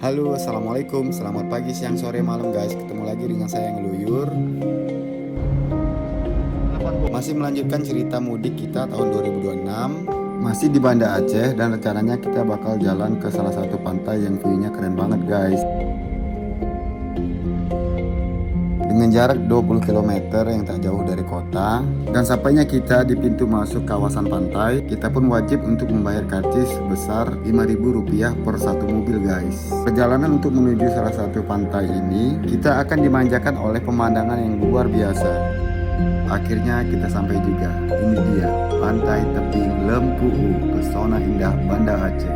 Halo, assalamualaikum, selamat pagi, siang, sore, malam guys. Ketemu lagi dengan saya Ngeluyur. Masih melanjutkan cerita mudik kita tahun 2026. Masih di Banda Aceh dan rencananya kita bakal jalan ke salah satu pantai yang view-nya keren banget guys. Dengan jarak 20 km yang tak jauh dari kota. Dan sampainya kita di pintu masuk kawasan pantai, kita pun wajib untuk membayar karcis sebesar Rp5.000 per satu mobil guys. Perjalanan untuk menuju salah satu pantai ini, kita akan dimanjakan oleh pemandangan yang luar biasa. Akhirnya kita sampai juga. Ini dia, Pantai Tebing Lempu, pesona indah Banda Aceh.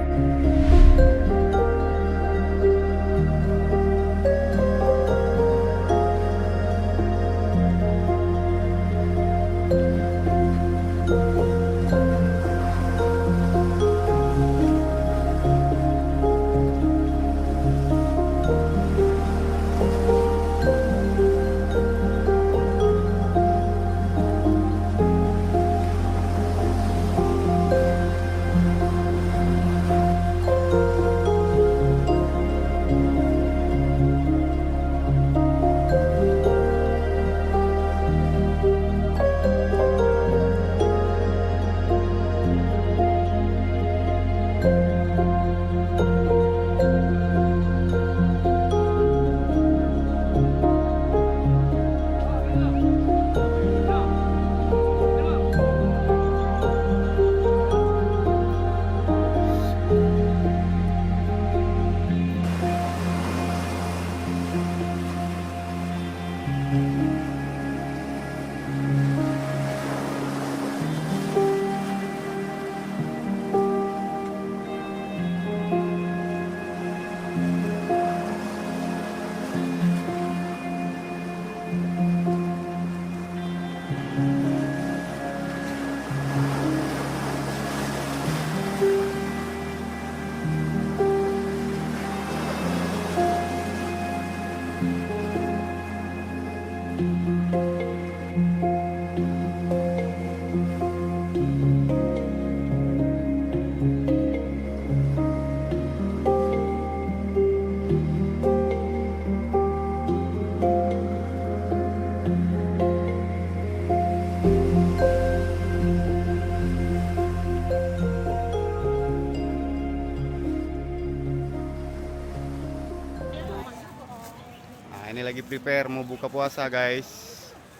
Nah, ini lagi prepare mau buka puasa guys.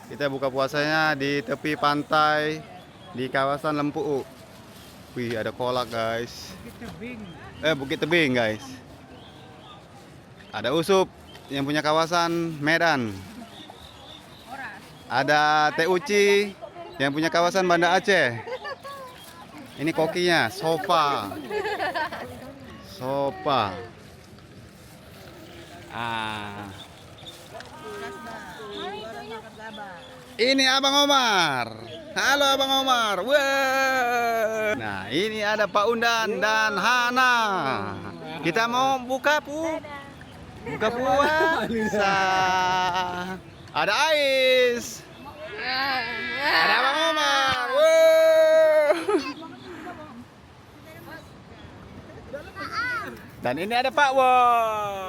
Kita buka puasanya di tepi pantai di kawasan Lempu. Wih, ada kolak guys. Bukit Tebing guys. Ada Usup yang punya kawasan Medan. Ada Teh Uci yang punya kawasan Banda Aceh. Ini kokinya, Sofa. Sofa. Ah. Ini Abang Omar. Halo Abang Omar. Wah. Nah, ini ada Pak Undan dan Hana. Kita mau buka puasa. Ada Ais. Ada Abang Omar. Wah. Dan ini ada Pak Won.